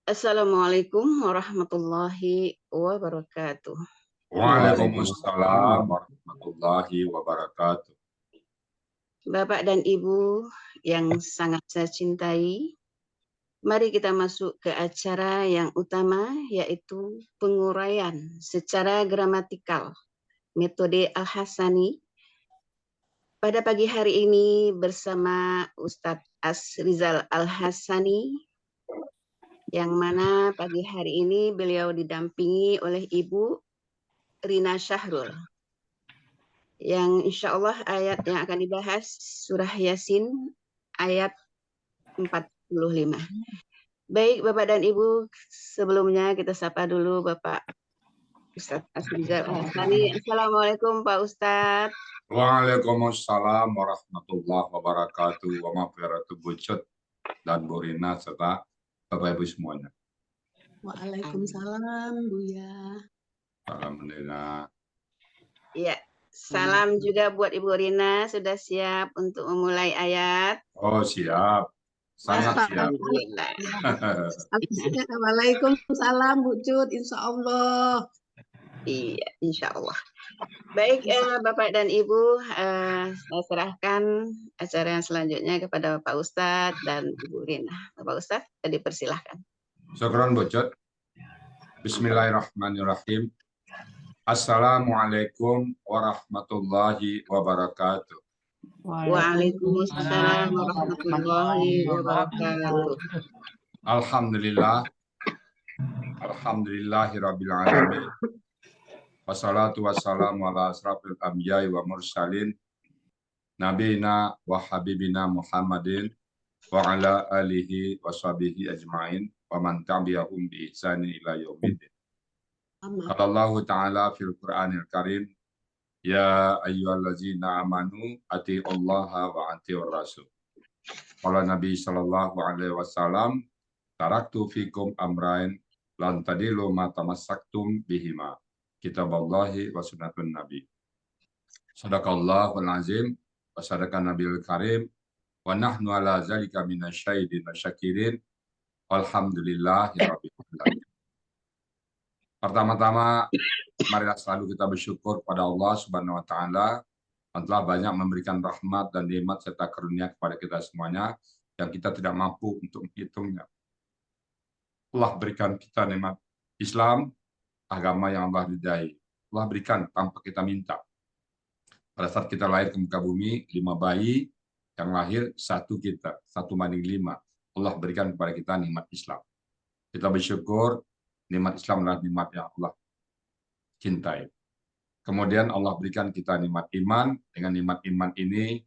Assalamualaikum warahmatullahi wabarakatuh. Waalaikumsalam warahmatullahi wabarakatuh. Bapak dan Ibu yang sangat saya cintai, mari kita masuk ke acara yang utama, yaitu penguraian secara gramatikal metode Al-Hasani. Pada pagi hari ini bersama Ustadz Asrizal Al-Hasani, yang mana pagi hari ini beliau didampingi oleh Ibu Rina Syahrul. Yang insya Allah ayat yang akan dibahas surah Yasin ayat 45. Baik Bapak dan Ibu, sebelumnya kita sapa dulu Bapak Ustadz Asrizal Al-Hasani. Assalamualaikum Pak Ustadz. Waalaikumsalam warahmatullahi wabarakatuh. Wa maghfiratu bucut dan Burina serta Bapak Ibu semuanya. Waalaikumsalam Buya. Alhamdulillah. Ya, salam juga buat Ibu Rina, sudah siap untuk memulai ayat? Oh siap, sangat siap. Alhamdulillah. Waalaikumsalam Bu Cut, insya Allah. Iya, insya Allah. Baik Bapak dan Ibu, saya serahkan acara yang selanjutnya kepada Bapak Ustadz dan Ibu Rina. Bapak Ustadz, dipersilahkan. Syukran bucut. Bismillahirrahmanirrahim. Assalamualaikum warahmatullahi wabarakatuh. Waalaikumsalam warahmatullahi wabarakatuh. Alhamdulillah. Alhamdulillahirabbil alamin. Wassalatu wassalamu ala asrafil anbiya'i wa mursalin nabiyina wa habibina Muhammadin wa ala alihi wa sahbihi ajma'in wa man tabi'ahum bi ihsani ila yaumiddin. Allah Ta'ala fil Qur'anil Karim, ya ayyuhallazina amanu atiiullaha wa atiiur rasul. Qala Nabi sallallahu alaihi wasallam, taraktu fikum amrain lan tadilu ma tamassaktum bihima, kitaballahi wa sunnatun nabi. Sadaqallahul azim wa sadaqan nabiyul karim wa nahnu ala zalika minasyahidin wa syakirin. Alhamdulillahirabbil alamin. Pertama-tama, marilah selalu kita bersyukur pada Allah Subhanahu wa taala yang telah banyak memberikan rahmat dan nikmat serta karunia kepada kita semuanya yang kita tidak mampu untuk menghitungnya. Allah berikan kita nikmat Islam, agama yang Allah ridai. Allah berikan tanpa kita minta. Pada saat kita lahir ke muka bumi, 5 bayi yang lahir, 1 kita, 1:5. Allah berikan kepada kita nikmat Islam. Kita bersyukur, nikmat Islam adalah nikmat yang Allah cintai. Kemudian Allah berikan kita nikmat iman. Dengan nikmat iman ini,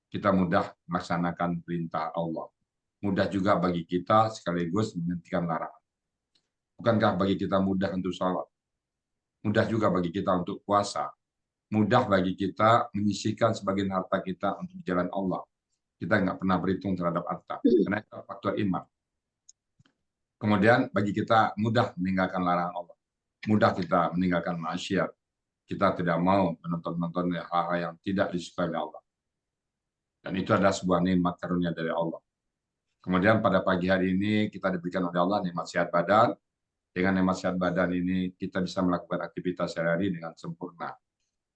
kita mudah melaksanakan perintah Allah. Mudah juga bagi kita sekaligus menghentikan larangan. Bukankah bagi kita mudah untuk sholat? Mudah juga bagi kita untuk puasa. Mudah bagi kita menyisihkan sebagian harta kita untuk jalan Allah. Kita nggak pernah berhitung terhadap harta. Karena itu faktor iman. Kemudian bagi kita mudah meninggalkan larangan Allah. Mudah kita meninggalkan maksiat. Kita tidak mau menonton hal-hal yang tidak disukai oleh Allah. Dan itu adalah sebuah nikmat karunia dari Allah. Kemudian pada pagi hari ini kita diberikan oleh Allah nikmat sehat badan. Dengan nikmat sehat badan ini kita bisa melakukan aktivitas sehari-hari dengan sempurna.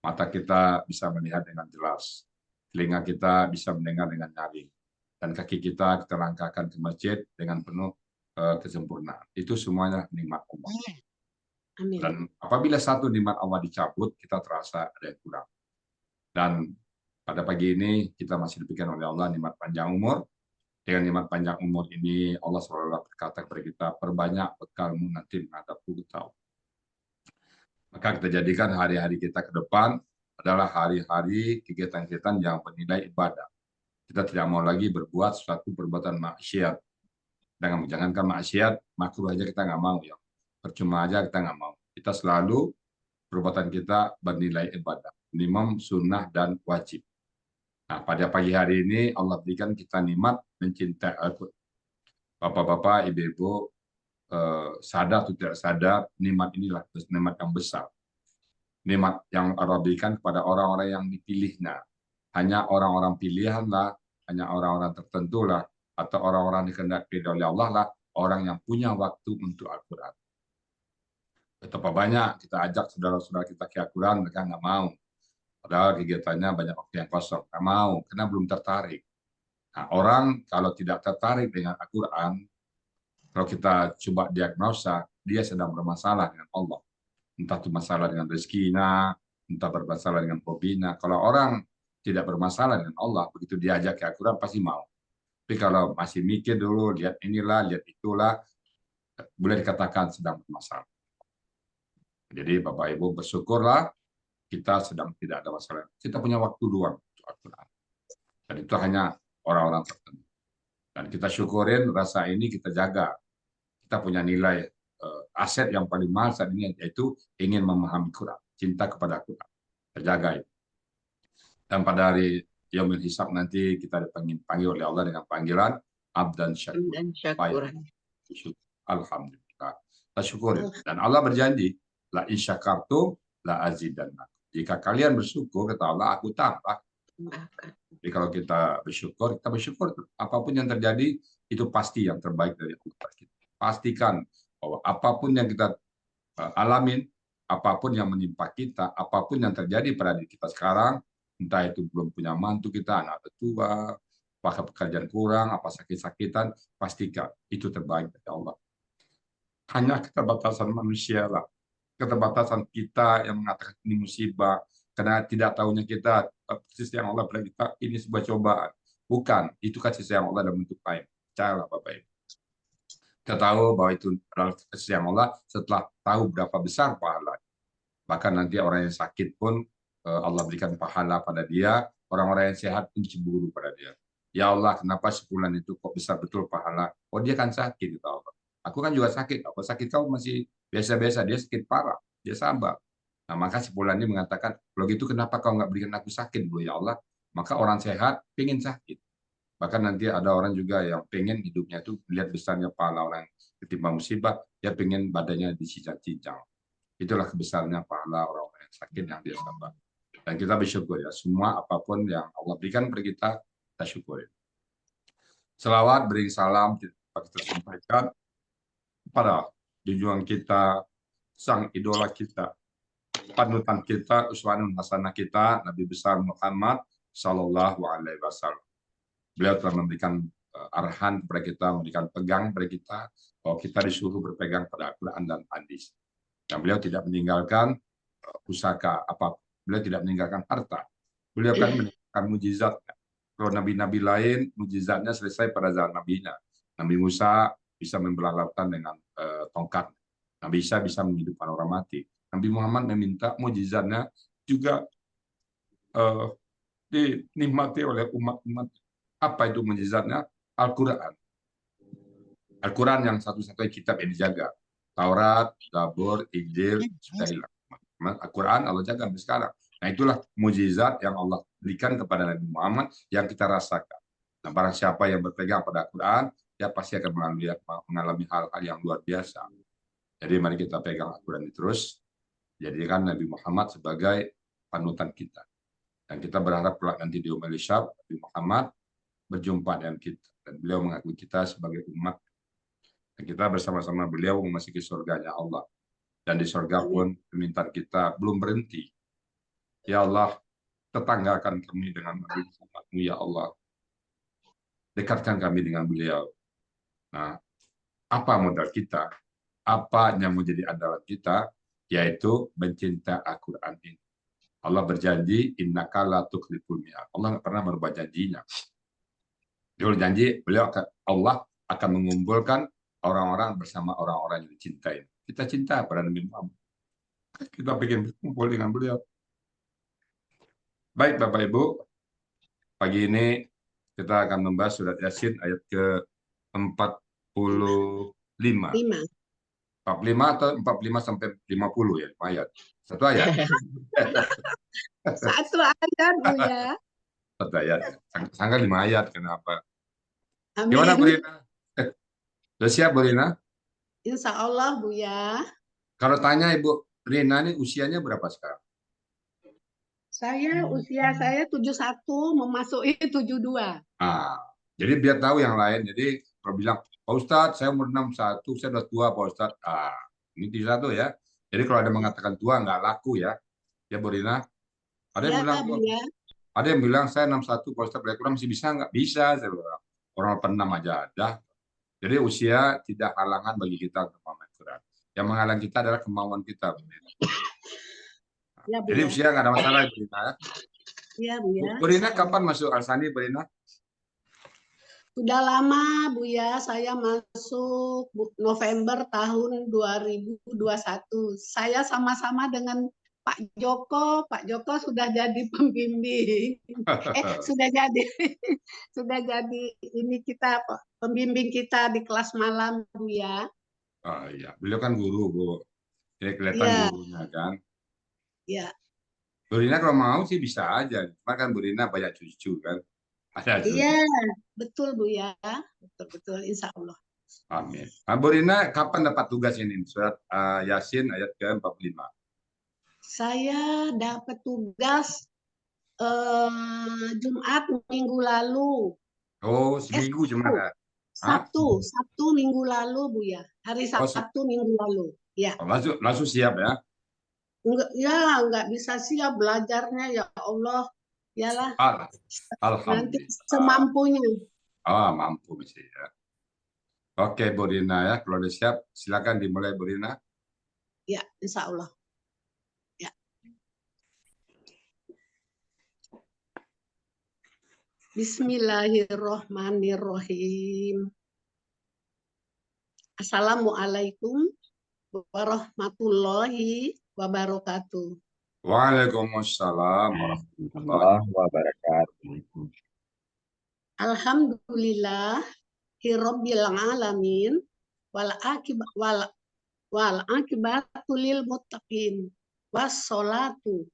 Mata kita bisa melihat dengan jelas. Telinga kita bisa mendengar dengan nyaring. Dan kaki kita langkahkan ke masjid dengan penuh kesempurnaan. Itu semuanya nikmat Allah. Amin. Dan apabila satu nikmat Allah dicabut, kita terasa ada yang kurang. Dan pada pagi ini kita masih diberikan oleh Allah nikmat panjang umur. Dengan nikmat panjang umur ini Allah SWT berkata kepada kita, perbanyak bekalmu nanti menghadap tahun. Maka kita jadikan hari-hari kita ke depan adalah hari-hari kegiatan-kegiatan yang bernilai ibadah. Kita tidak mau lagi berbuat suatu perbuatan maksiat. Jangankan maksiat, makruh aja kita nggak mau ya. Percuma aja kita nggak mau. Kita selalu perbuatan kita bernilai ibadah, minimum sunnah dan wajib. Nah, pada pagi hari ini Allah berikan kita nikmat mencintai Al-Quran. Bapak-bapak, ibu-ibu, sadar atau tidak sadar, nikmat inilah nikmat yang besar. Nikmat yang Allah berikan kepada orang-orang yang dipilihnya. Hanya orang-orang pilihan lah, hanya orang-orang tertentu lah, atau orang-orang dikehendaki oleh Allah lah orang yang punya waktu untuk Al-Quran. Betapa banyak kita ajak saudara-saudara kita ke Al-Quran, mereka nggak mau. Padahal kegiatannya banyak waktu yang kosong. Nggak mau, karena belum tertarik. Nah, orang kalau tidak tertarik dengan Al-Quran, kalau kita coba diagnosa, dia sedang bermasalah dengan Allah. Entah itu masalah dengan rezekinya, entah bermasalah dengan hobinya. Kalau orang tidak bermasalah dengan Allah, begitu diajak ke Al-Quran pasti mau. Tapi kalau masih mikir dulu, lihat inilah, lihat itulah, boleh dikatakan sedang bermasalah. Jadi Bapak Ibu bersyukurlah kita sedang tidak ada masalah. Kita punya waktu luang untuk Al-Quran. Dan itu hanya orang-orang tertentu. Dan kita syukurin rasa ini kita jaga. Kita punya nilai aset yang paling mahal saat ini, yaitu ingin memahami Quran, cinta kepada Quran. Terjaga itu. Dan pada hari Yaumul Hisab nanti kita dipanggil oleh Allah dengan panggilan Abdan Syakur. Alhamdulillah. Kita syukurin. Dan Allah berjanji, la in syakartum la azidannakum. Jika kalian bersyukur, kata Allah, aku tambah. Jadi kalau kita bersyukur apapun yang terjadi itu pasti yang terbaik dari Allah kita. Pastikan bahwa apapun yang kita alamin, apapun yang menimpa kita, apapun yang terjadi pada diri kita sekarang, entah itu belum punya mantu kita, anak tua, apakah pekerjaan kurang, apa sakit-sakitan, pastikan itu terbaik dari Allah. Hanya keterbatasan manusia lah, keterbatasan kita yang mengatakan ini musibah, karena tidak tahunya kita kasih yang Allah pada kita ini sebuah cobaan. Bukan, itu kasih sayang Allah dalam bentuk lain. Percayalah Bapak Ibu. Kita tahu bahwa itu adalah kasih sayang Allah setelah tahu berapa besar pahala. Bahkan nanti orang yang sakit pun Allah berikan pahala pada dia, orang-orang yang sehat pun cemburu pada dia. Ya Allah, kenapa sebulan itu kok besar betul pahala? Oh, dia kan sakit, gitu Allah. Aku kan juga sakit. Apa sakit kau masih biasa-biasa? Dia sakit parah, dia sabar. Nah, maka sebulan ini mengatakan, kalau gitu kenapa kau nggak berikan aku sakit, Bu, ya Allah? Maka orang sehat pengen sakit. Bahkan nanti ada orang juga yang pengen hidupnya itu melihat besarnya pahala orang ketimpa musibah, dia pengen badannya dicincang-cincang. Itulah kebesarannya pahala orang-orang yang sakit yang dia sabar. Dan kita bersyukur ya, semua apapun yang Allah berikan kepada kita syukuri. Selawat, beri salam, kita sampaikan pada junjungan kita, sang idola kita, panutan kita, uswatun hasanah kita, Nabi besar Muhammad Sallallahu Alaihi Wasallam. Beliau telah memberikan arahan kepada kita, memberikan pegang kepada kita, bahwa kita disuruh berpegang pada Al-Quran dan hadis. Dan beliau tidak meninggalkan pusaka apa, beliau tidak meninggalkan harta. Beliau kan meninggalkan mujizat. Kalau nabi-nabi lain, mujizatnya selesai pada zaman nabinya. Nabi Musa bisa membelah lautan dengan tongkat. Nabi Isa bisa menghidupkan orang mati. Nabi Muhammad meminta mujizatnya juga dinikmati oleh umat-umat. Apa itu mujizatnya? Al-Quran. Al-Quran yang satu-satunya kitab yang dijaga. Taurat, Zabur, Injil, sudah hilang. Al-Quran Allah jaga sampai sekarang. Nah, itulah mujizat yang Allah berikan kepada Nabi Muhammad yang kita rasakan. Nah, barang siapa yang berpegang pada Al-Quran, dia pasti akan mengalami hal-hal yang luar biasa. Jadi mari kita pegang Al-Quran terus, jadikan Nabi Muhammad sebagai panutan kita. Dan kita berharap nanti di Yaumul Hisab, Nabi Muhammad berjumpa dengan kita. Dan beliau mengakui kita sebagai umat. Dan kita bersama-sama beliau memasuki surganya Allah. Dan di surga pun permintaan kita belum berhenti. Ya Allah, tetanggakan kami dengan Nabi Muhammad, ya Allah. Dekatkan kami dengan beliau. Nah, apa modal kita? Apa yang menjadi andalan kita? Yaitu mencintai Al-Quran ini. Allah berjanji, innaka la tukhliful mi'ad. Allah nggak pernah merubah janjinya. Dia berjanji, Allah akan mengumpulkan orang-orang bersama orang-orang yang dicintai. Kita cinta pada Nabi Muhammad. Kita ingin berkumpul dengan beliau. Baik Bapak Ibu, pagi ini kita akan membahas surat Yasin ayat ke-45. 45 atau 45 sampai 50 ya, ayat. Satu ayat. Satu ayat, Bu ya. Satu ayat. Sangka 5 ayat, kenapa? Amin. Gimana Bu Rina? Sudah siap Bu Rina? Insya Allah, Bu ya. Kalau tanya Ibu Rina ini usianya berapa sekarang? Usia saya 71, memasuki 72. Jadi biar tahu yang lain. Jadi Kalau bilang, Pak Ustadz, saya umur 61, saya udah tua, Pak Ustadz. Ini tidak satu ya. Jadi kalau ada mengatakan tua, nggak laku ya. Ya, Bu Rina. Ada yang Iya, bilang, Buya. ada yang bilang saya 61, Pak Ustadz, kurang masih bisa nggak? Bisa, saya bilang. Orang 86 aja ada. Jadi usia tidak halangan bagi kita untuk memahami Quran. Yang menghalangi kita adalah kemauan kita, Bu Rina. Ya, Jadi Buya. usia nggak ada masalah, Bu Rina. Iya, Buya. Bu Rina kapan masuk Al-Sani, Bu Rina? Sudah lama, Buya. Saya masuk November tahun 2021. Saya sama-sama dengan Pak Joko. Pak Joko sudah jadi pembimbing. Sudah jadi ini kita pembimbing kita di kelas malam, Buya. Oh iya, beliau kan guru, Bu. Jadi kelihatan Iya, gurunya kan. iya. Bu Rina kalau mau sih bisa aja. Cuma kan Bu Rina banyak cucu kan. Ada cucu. Iya, betul Buya. Betul, insya Allah. Amin. Nah, Bu Rina kapan dapat tugas ini? Surat Yasin ayat ke-45. Saya dapat tugas Jumat minggu lalu. Oh, seminggu cuma Sabtu. ya? Hah? Sabtu minggu lalu, Buya. Hari Oh, Sabtu minggu lalu. Ya. langsung siap ya? Enggak bisa siap belajarnya, ya Allah. Yalah, nanti Alhamdulillah. semampunya. Mampu mesti ya. Oke, Bu Rina ya. Kalau udah siap, silakan dimulai Bu Rina. Ya, insya Allah. Ya. Bismillahirrohmanirrohim. Assalamualaikum warahmatullahi wabarakatuh. Waalaikumsalam warahmatullahi wabarakatuh. Alhamdulillah Rabbil alamin wal akibatu lil muttaqin wassalatu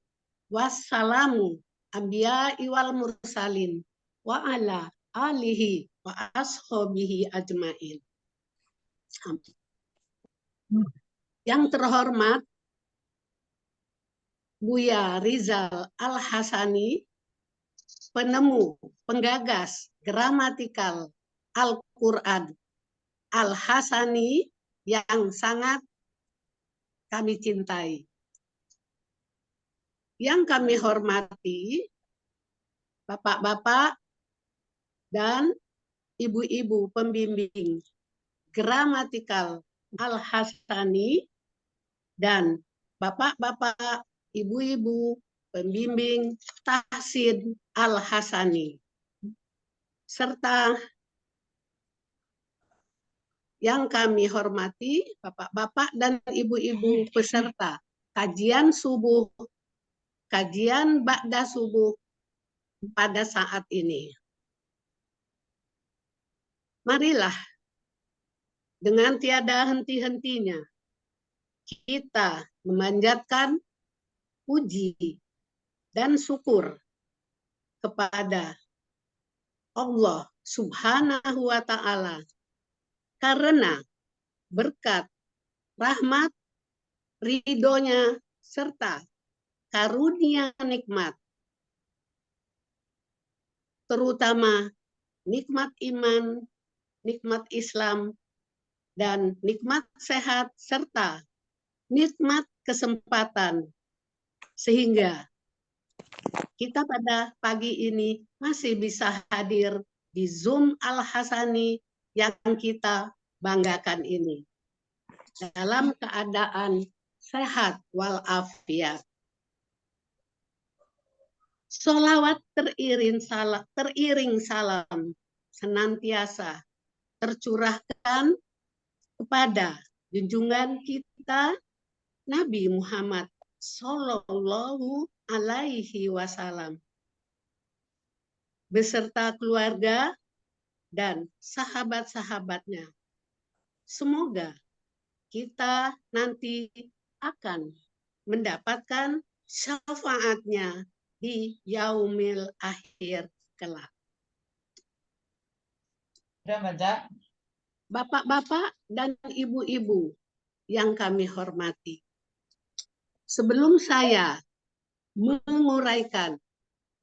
wassalamu anbiya'i wal mursalin wa ala alihi wa ashabihi ajmain. Yang terhormat Buya Rizal Al-Hasani, penemu, penggagas gramatikal Al-Quran Al-Hasani yang sangat kami cintai. Yang kami hormati Bapak-bapak dan ibu-ibu pembimbing gramatikal Al-Hasani dan bapak-bapak, ibu-ibu pembimbing tahsin Al-Hasani, serta yang kami hormati bapak-bapak dan ibu-ibu peserta kajian subuh, kajian ba'da subuh pada saat ini. Marilah dengan tiada henti-hentinya kita memanjatkan puji dan syukur kepada Allah Subhanahu wa Ta'ala karena berkat, rahmat, ridhonya, serta karunia nikmat, terutama nikmat iman, nikmat Islam, dan nikmat sehat, serta nikmat kesempatan, sehingga kita pada pagi ini masih bisa hadir di Zoom Al-Hasani yang kita banggakan ini dalam keadaan sehat walafiat. Sholawat teriring salam senantiasa tercurahkan kepada junjungan kita Nabi Muhammad Sallallahu Alaihi Wasallam beserta keluarga dan sahabat-sahabatnya. Semoga kita nanti akan mendapatkan syafaatnya di yaumil akhir kelak. Bapak-bapak dan ibu-ibu yang kami hormati, sebelum saya menguraikan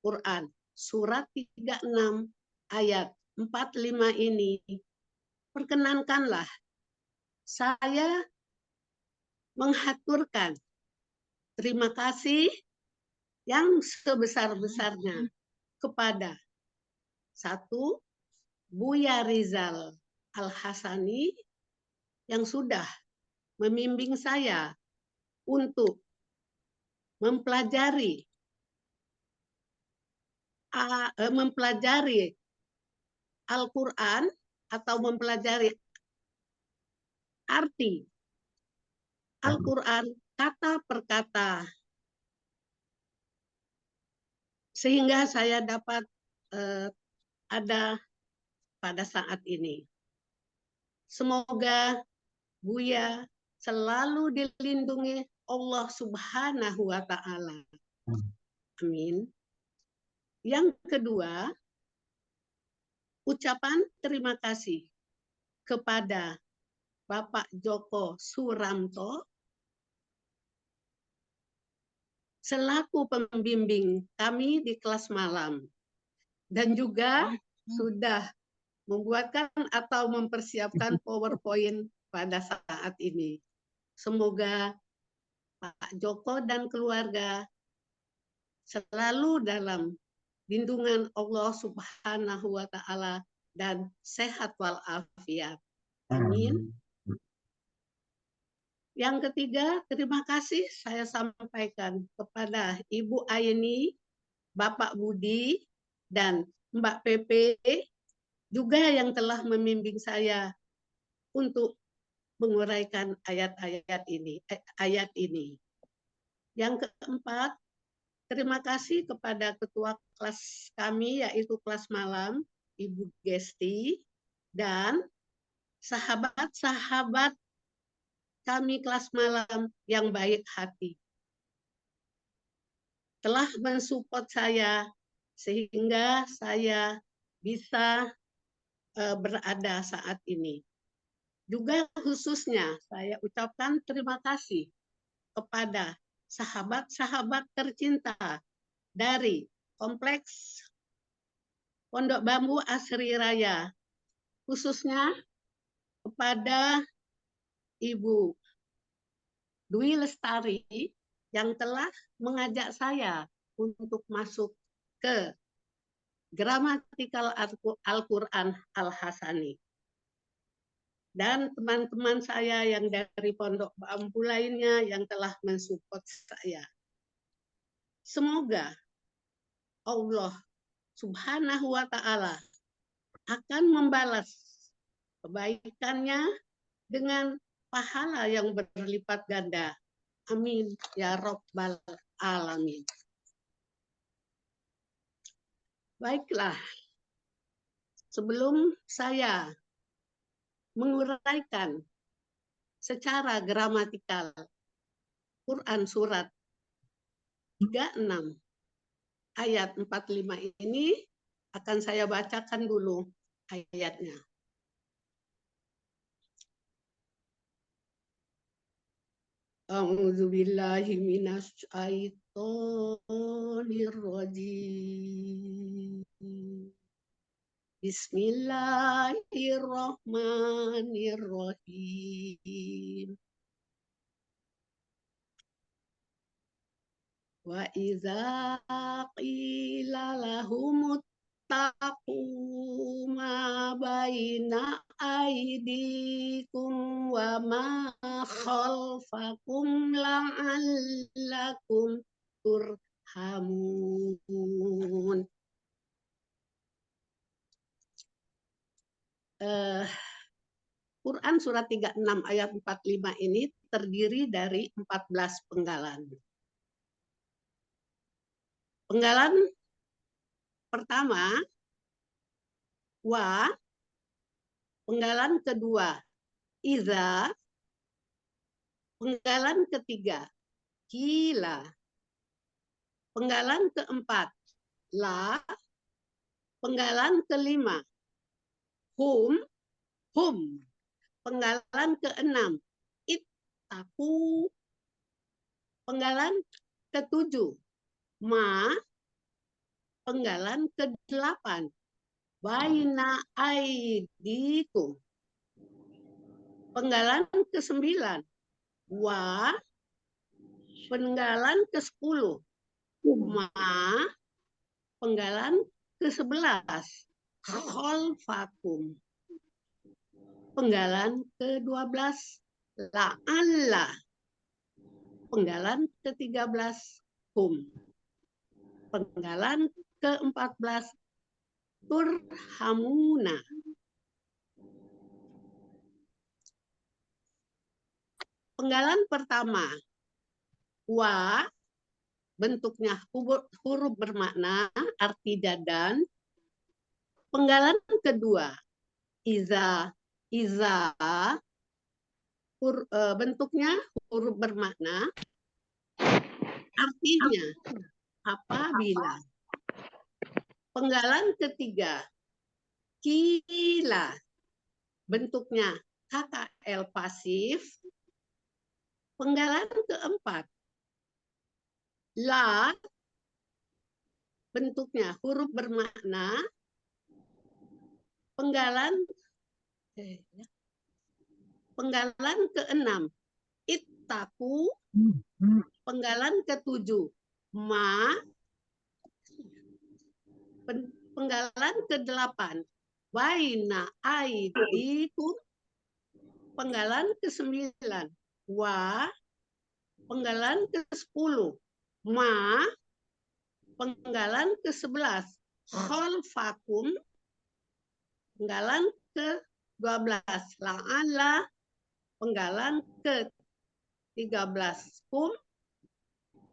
Quran surat 36 ayat 45 ini, perkenankanlah saya menghaturkan terima kasih yang sebesar-besarnya kepada satu, Buya Rizal Al-Hasani yang sudah membimbing saya untuk mempelajari Al-Quran atau mempelajari arti Al-Quran kata per kata, sehingga saya dapat ada pada saat ini. Semoga Buya selalu dilindungi Allah Subhanahu wa Ta'ala. Amin. Yang kedua, ucapan terima kasih kepada Bapak Joko Suramto selaku pembimbing kami di kelas malam dan juga sudah membuatkan atau mempersiapkan PowerPoint pada saat ini. Semoga Pak Joko dan keluarga selalu dalam lindungan Allah Subhanahu wa Ta'ala dan sehat walafiat. Amin. Yang ketiga, terima kasih saya sampaikan kepada Ibu Aini, Bapak Budi, dan Mbak Pepe juga yang telah membimbing saya untuk menguraikan ayat ini. Yang keempat, terima kasih kepada ketua kelas kami yaitu kelas malam, Ibu Gesti, dan sahabat-sahabat kami kelas malam yang baik hati. Telah mensupport saya sehingga saya bisa berada saat ini. Juga khususnya saya ucapkan terima kasih kepada sahabat-sahabat tercinta dari Kompleks Pondok Bambu Asri Raya, khususnya kepada Ibu Dwi Lestari yang telah mengajak saya untuk masuk ke Gramatikal Al-Quran Al-Hasani. Dan teman-teman saya yang dari Pondok Bambu lainnya yang telah mensupport saya. Semoga Allah Subhanahu wa Ta'ala akan membalas kebaikannya dengan pahala yang berlipat ganda. Amin ya Rabbal Alamin. Baiklah, sebelum saya menguraikan secara gramatikal Quran surat 36 ayat 45 ini akan saya bacakan dulu ayatnya. A'udzu billahi minasy syaithanir rajim. Bismillahirrahmanirrahim. Wa idza qila lahum ittaqu ma baina aydikum wa ma khalfakum la'allakum turhamun. Quran surat 36 ayat 45 ini terdiri dari 14 penggalan. Penggalan pertama, wa. Penggalan kedua, iza. Penggalan ketiga, kila. Penggalan keempat, la. Penggalan kelima, hum. Penggalan keenam, ittaku. Penggalan ketujuh, ma. Penggalan ke-8, baina aidikum. Penggalan ke-9. Wa. Penggalan ke-10. Ma. Penggalan ke-11. Khalfakum. Penggalan ke-12. La'alla. Penggalan ke-13. Kum. Penggalan ke-14. Turhamuna. Penggalan pertama. Wa. Bentuknya huruf bermakna, arti dan. Penggalan kedua. Iza. Iza. Bentuknya huruf bermakna, artinya apabila. Penggalan ketiga. Kila. Bentuknya KKL pasif. Penggalan keempat. La. Bentuknya huruf bermakna. Penggalan ke-6. Ittaku. Penggalan ke-7. Ma. Penggalan ke-8. Baina aidikum. Penggalan ke-9. Wa. Penggalan ke-10. Ma. Penggalan ke-11. Khalfakum. Penggalan ke-12. La'ala. Penggalan ke-13. Kum.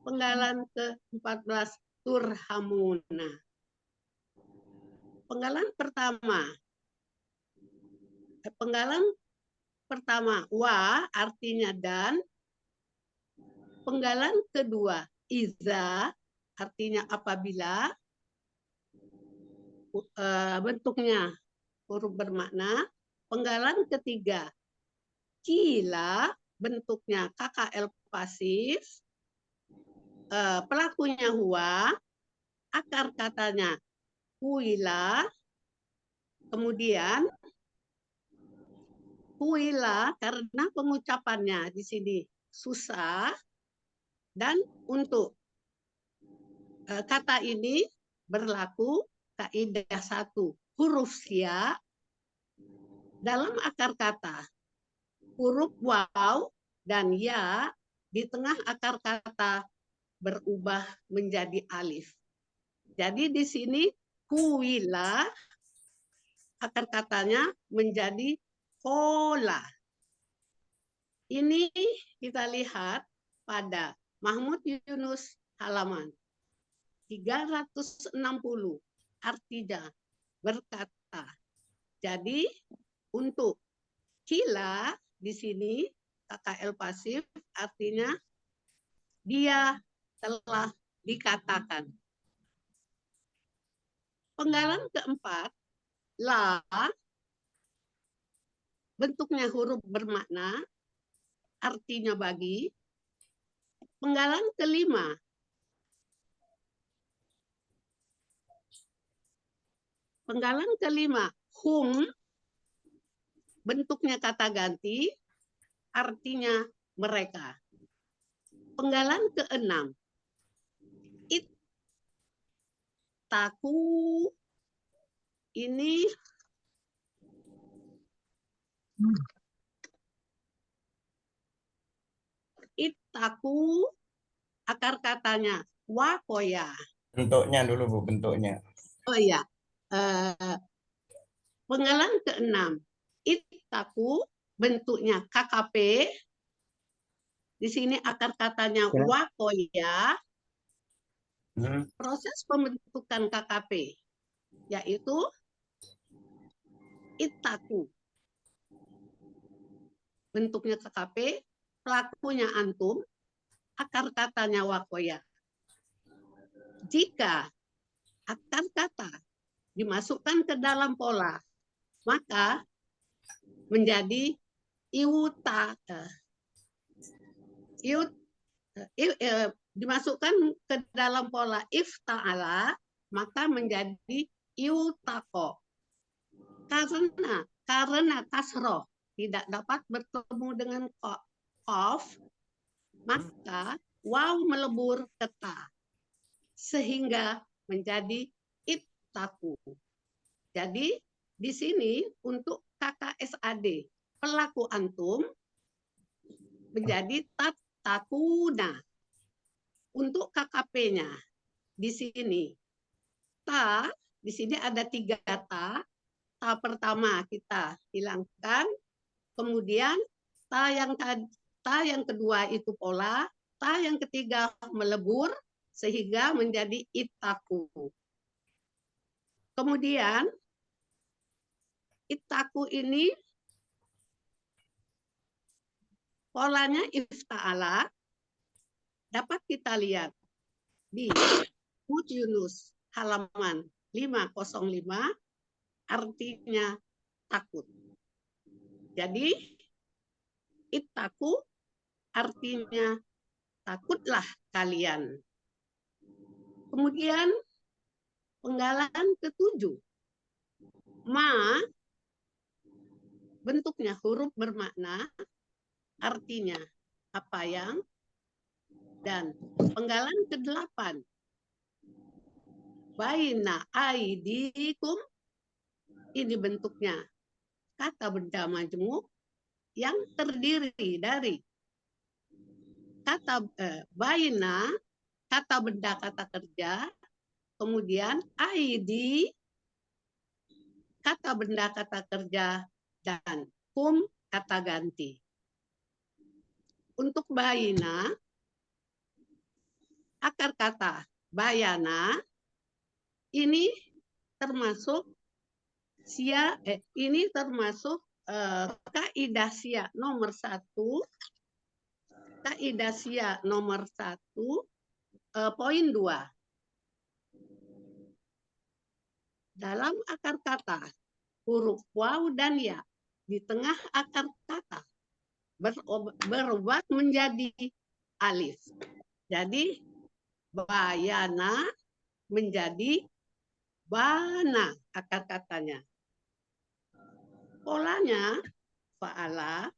Penggalan ke-14. Turhamuna. Penggalan pertama. Penggalan pertama. Wa artinya dan. Penggalan kedua. Iza artinya apabila. Bentuknya huruf bermakna. Penggalan ketiga. Kila bentuknya KKL pasif. Pelakunya huwa. Akar katanya kuila. Kemudian kuila karena pengucapannya di sini susah. Dan untuk kata ini berlaku kaidah 1. Huruf sia dalam akar kata. Huruf waw dan ya di tengah akar kata berubah menjadi alif. Jadi di sini kuila akar katanya menjadi kola. Ini kita lihat pada Mahmud Yunus halaman 360. Artinya berkata. Jadi untuk kila di sini KKL pasif artinya dia telah dikatakan. Penggalan keempat, la, bentuknya huruf bermakna, artinya bagi. Penggalan kelima, hum, bentuknya kata ganti, artinya mereka. Penggalan keenam, ittaku, ini ittaku, akar katanya wakoya. Bentuknya dulu Bu, bentuknya. Oh iya, penggalan keenam, ittaku, bentuknya KKP. Di sini akar katanya wakoya. Proses pembentukan KKP yaitu ittaku. Bentuknya KKP, pelakunya antum, akar katanya wakoya. Jika akar kata dimasukkan ke dalam pola, maka menjadi dimasukkan ke dalam pola ifta'ala, maka menjadi iutako. Karena kasroh tidak dapat bertemu dengan qaf, maka waw melebur ke ta sehingga menjadi ittaku. Jadi di sini untuk KKSAD pelaku antum menjadi tatakuna. Untuk KKP-nya di sini ta, di sini ada 3 ta. Ta pertama kita hilangkan, kemudian ta yang kedua itu pola, ta yang ketiga melebur sehingga menjadi itaku. Kemudian itaku ini polanya ifta'ala dapat kita lihat di Yunus halaman 505, artinya takut. Jadi ittaku artinya takutlah kalian. Kemudian penggalan ke-7. Ma bentuknya huruf bermakna, artinya apa yang, dan penggalan ke-8. Baina aidikum, ini bentuknya kata benda majmuk yang terdiri dari kata baina, kata benda kata kerja, kemudian aidi, kata benda kata kerja, dan kum kata ganti. Untuk baina, akar kata bayana ini termasuk kaidah sia nomor 1, kaidah sia nomor 1 poin 2. Dalam akar kata huruf waw dan ya di tengah akar kata berubah menjadi alif. Jadi bayana menjadi bana akar katanya. Polanya fa'ala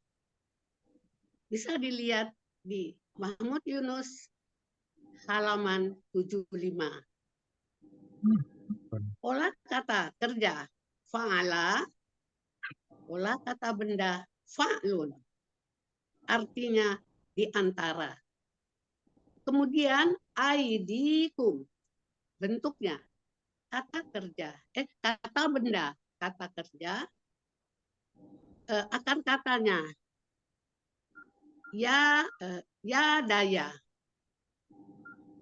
bisa dilihat di Mahmud Yunus halaman 75. Pola kata kerja fa'ala, pola kata benda fa'lun, artinya di antara. Kemudian aidikum, bentuknya kata kerja, kata benda, kata kerja, akar katanya ya daya.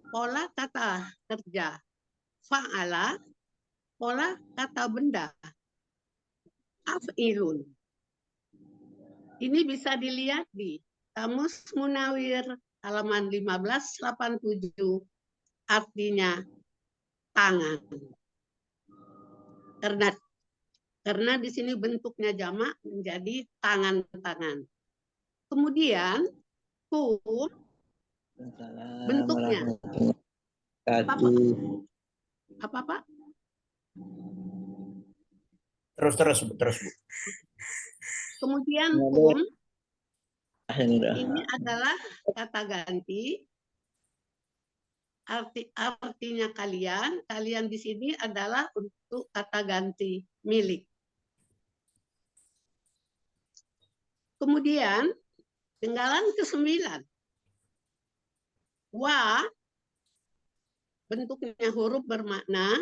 Pola kata kerja fa'ala, pola kata benda af'ilun. Ini bisa dilihat di Kamus Munawir halaman 1587, artinya tangan. Karena di sini bentuknya jamak menjadi tangan-tangan. Kemudian kum bentuknya apa Pak? Terus Bu. Kemudian kum ini adalah kata ganti. Artinya kalian di sini adalah untuk kata ganti milik. Kemudian penggalan ke-9. Wa bentuknya huruf bermakna,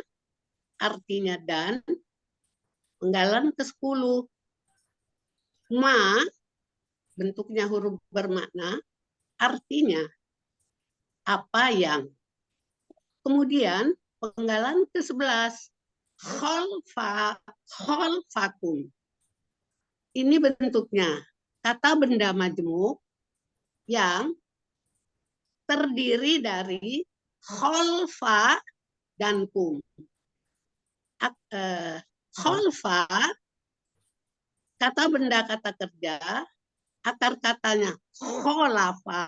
artinya dan. Penggalan ke-10. Ma bentuknya huruf bermakna, artinya apa yang. Kemudian penggalan ke-11. Kholfakum. Ini bentuknya kata benda majmuk yang terdiri dari kholfa dan kum. Kholfa kata benda kata kerja, akar katanya kholafa,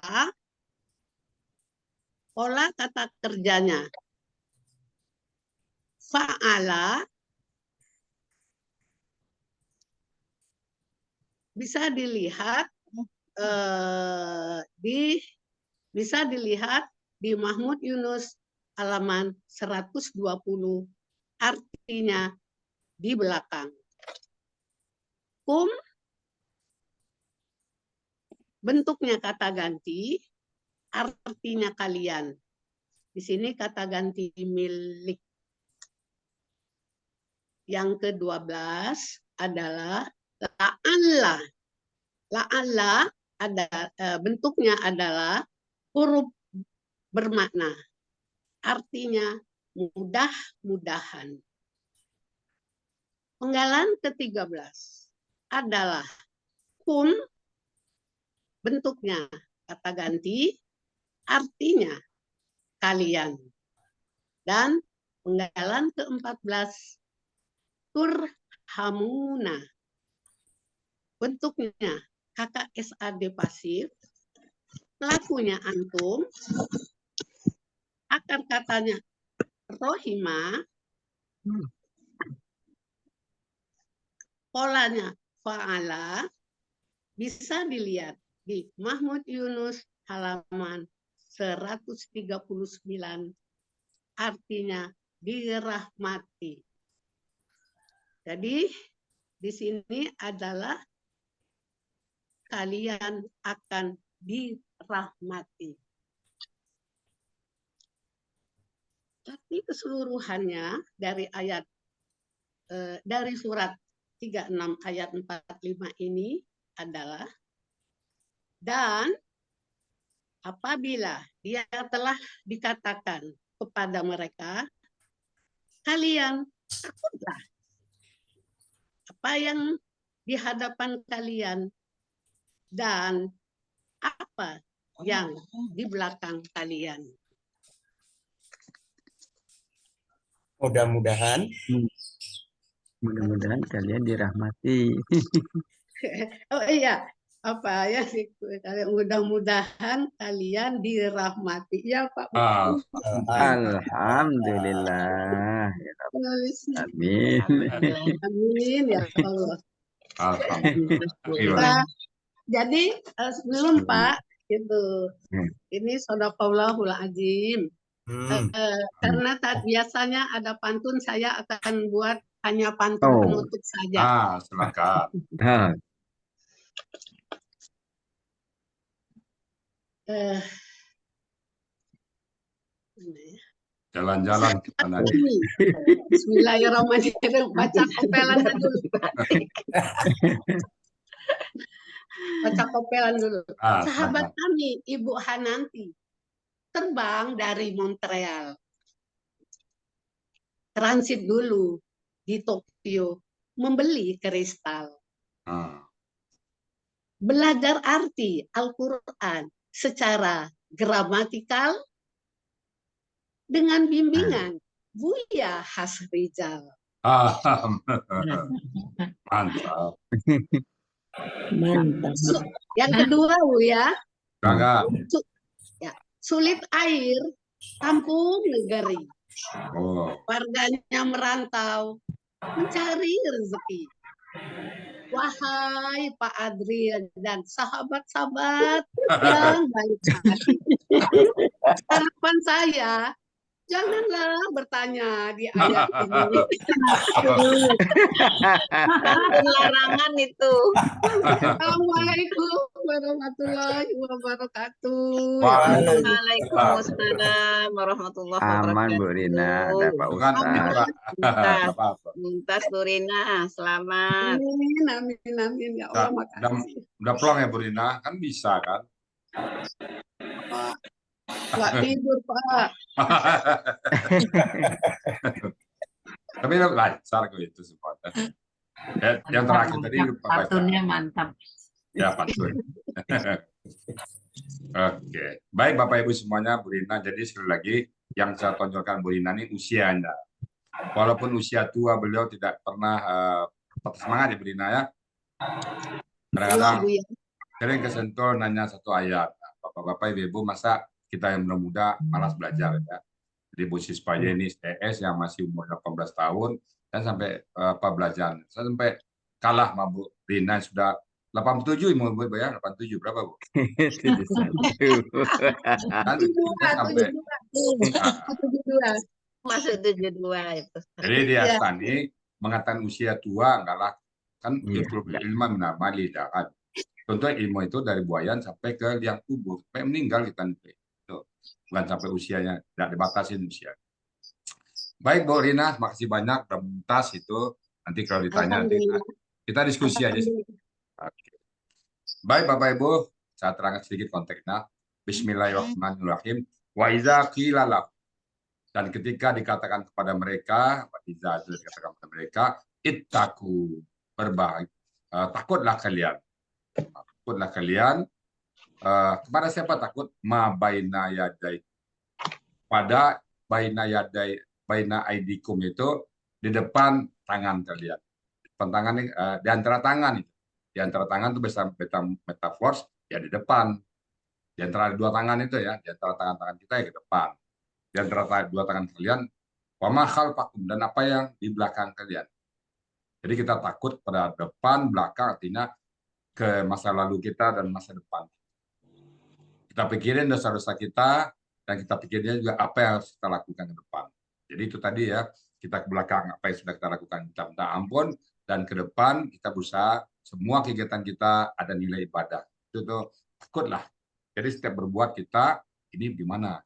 pola kata kerjanya fa'ala, bisa dilihat di Mahmud Yunus halaman 120, artinya di belakang. Kum bentuknya kata ganti, artinya kalian. Di sini kata ganti milik. Yang ke-12 adalah la'alla. La'alla bentuknya adalah huruf bermakna. Artinya mudah-mudahan. Penggalan ke-13 adalah kum, bentuknya kata ganti, artinya kalian. Dan penggalan ke-14 turhamuna, bentuknya kakak SAD pasif, pelakunya antum, akar katanya rohima, polanya fa'ala, bisa dilihat di Mahmud Yunus halaman 139, artinya dirahmati. Jadi di sini adalah kalian akan dirahmati. Tapi keseluruhannya dari surat 36 ayat 45 ini adalah, dan apabila dia telah dikatakan kepada mereka, kalian takutlah apa yang di hadapan kalian dan apa yang di belakang kalian. Mudah-mudahan Mudah-mudahan kalian dirahmati. Oh iya, apa ya sih? Mudah-mudahan kalian dirahmati. Ya Pak. Alhamdulillah. Amin. Amin ya Allah. Alhamdulillah. Jadi sebelum Pak itu ini Shadaqallahul Azim. Karena biasanya ada pantun, saya akan buat hanya pantun penutup saja. Silakan. Jalan-jalan ke mana nih? Bismillahirrahmanirrahim. Baca kopelannya dulu. Baca kopelan dulu. Sahabat kami, Ibu Hananti, terbang dari Montreal. Transit dulu di Tokyo, membeli kristal. Belajar arti Al-Quran secara gramatikal dengan bimbingan Buya Hasrijal. Mantap. Yang kedua, Buya, sulit air, kampung negeri. Warganya merantau, mencari rezeki. Wahai Pak Adri dan sahabat-sahabat yang baik hati. Harapan saya, janganlah bertanya di ayat ini. Larangan itu. Assalamualaikum warahmatullahi wabarakatuh. Waalaikumsalam warahmatullahi wabarakatuh. Aman Bu Rina, ada Pak Ustadz. Muntas Bu Rina, selamat. Amin ya Allah, makasih. Udah plong ya Bu Rina, kan bisa kan? Nggak tidur Pak. Tapi lancar kok itu semuanya. Yang terakhir tadi pantunnya mantap. Ya pantun. Oke, baik Bapak Ibu semuanya, Bu Rina. Jadi sekali lagi yang saya tonjolkan Bu Rina ini usianya. Walaupun usia tua, beliau tidak pernah patah semangat ya Bu Rina ya. Kadang-kadang sering kesentuh nanya satu ayat. Bapak-bapak Ibu, masa kita yang muda malas belajar ya. Jadi Bu Sispa ini TS yang masih umur 18 tahun dan sampai belajar. Saya sampai kalah sama Bu Rina sudah 87 Ibu ya, 87 berapa Bu? 71. Kan kita sampai 72. Masuk 72 itu. jadi dia Iya. Stani mengatakan usia tua enggak lah, kan Iya. itu ilmu menamali kan. Contoh ilmu itu dari buayan sampai ke liang kubur, sampai meninggal kita nanti. Itu bukan sampai usianya, tidak dibatasi usia. Baik Bu Rina, makasih banyak udah mentas itu. Nanti kalau ditanya nanti Alhamdulillah. kita diskusi aja. Oke. Baik Bapak Ibu, saya terangkan sedikit konteksnya. Bismillahirrahmanirrahim. Wa iza qila lahum. Dan ketika dikatakan kepada mereka, wa iza dikatakan kepada mereka, ittaku, takutlah kalian. Takutlah kalian. Kepada siapa takut? Ma baina yadai. Pada baina yadai, baina aidikum itu di depan tangan kalian. Tangan di antara tangan itu. Di antara tangan itu bisa metafor ya di depan. Di antara dua tangan itu ya, di antara tangan-tangan kita ya ke depan. Di antara dua tangan kalian, wa ma khalfakum, dan apa yang di belakang kalian. Jadi kita takut pada depan, belakang, artinya ke masa lalu kita dan masa depan. Kita pikirin dosa-dosa kita, dan kita pikirin juga apa yang harus kita lakukan ke depan. Jadi itu tadi ya, kita ke belakang apa yang sudah kita lakukan, kita minta ampun, dan ke depan kita berusaha semua kegiatan kita ada nilai ibadah. Itu tuh takutlah. Jadi setiap berbuat kita ini gimana?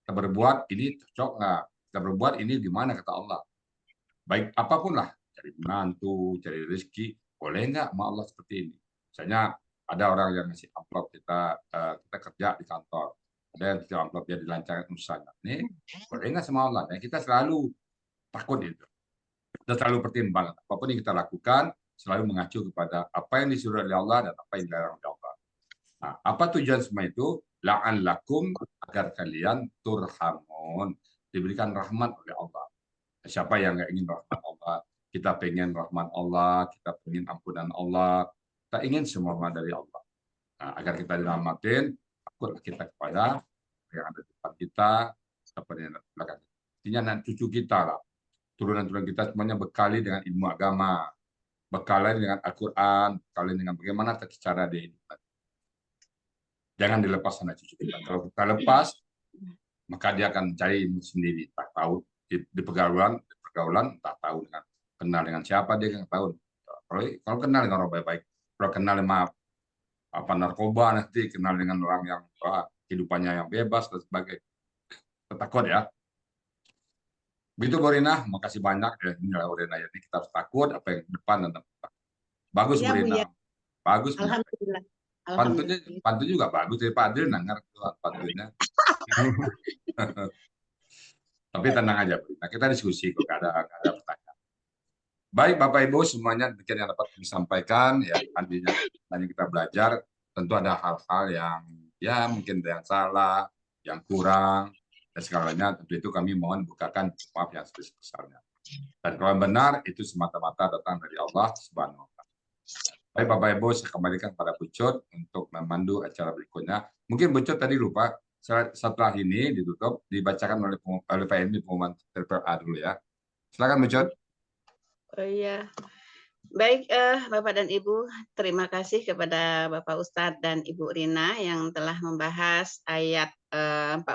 Kita berbuat ini cocok nggak? Kita berbuat ini gimana kata Allah? Baik apapun lah, cari menantu, cari rezeki, boleh nggak sama Allah seperti ini? Misalnya ada orang yang ngasih amplop kita kerja di kantor, ada yang ngasih amplop dia dilancarkan usahanya. Nih boleh nggak sama Allah? Nah, kita selalu takut itu. Kita selalu pertimbangkan apapun yang kita lakukan selalu mengacu kepada apa yang disuruh oleh Allah dan apa yang dilarang oleh Allah. Nah, apa tujuan semua itu? La'allakum, agar kalian turhamun, diberikan rahmat oleh Allah. Siapa yang nggak ingin rahmat Allah? Kita pengen rahmat Allah, kita pengen ampunan Allah, kita ingin semua dari Allah. Nah, agar kita dirahmatin, takutlah kita kepada yang ada di depan kita, seperti yang ada di belakang. Artinya anak cucu kita lah, turunan-turunan kita semuanya bekali dengan ilmu agama, bekali dengan Al-Quran, bekali dengan bagaimana cara dia hidup. Jangan dilepas anak cucu kita. Kalau kita lepas, maka dia akan mencari ilmu sendiri. Tak tahu di pergaulan, tak tahu dengan kenal dengan siapa dia nggak tahu. Kalau kenal dengan orang baik-baik, kalau kenal sama apa narkoba nanti kenal dengan orang yang kehidupannya yang bebas dan sebagainya. Takut ya. Begitu Bu Rina, makasih banyak ya. Inilah Bu Rina, jadi kita harus takut apa yang depan dan depan. Bagus Bu Rina. Bagus. Alhamdulillah. Pantun juga bagus dari Pak Adil nangar pantunnya. Tapi tenang aja Bu Rina, kita diskusi kok ada pertanyaan. Baik Bapak Ibu semuanya demikian yang dapat kami sampaikan ya, nantinya kita belajar tentu ada hal-hal yang ya mungkin ada yang salah, yang kurang dan segalanya, tentu itu kami mohon bukakan maaf yang sebesar-besarnya. Dan kalau benar itu semata-mata datang dari Allah Subhanahu wa Ta'ala. Baik Bapak Ibu, saya kembalikan pada Bucut untuk memandu acara berikutnya. Mungkin Bucut tadi lupa, setelah ini ditutup, dibacakan oleh Pak Ilmi pengumuman triple A dulu ya. Silakan Bucut. Oh iya. Baik Bapak dan Ibu, terima kasih kepada Bapak Ustadz dan Ibu Rina yang telah membahas ayat 45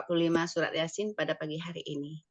surat Yasin pada pagi hari ini.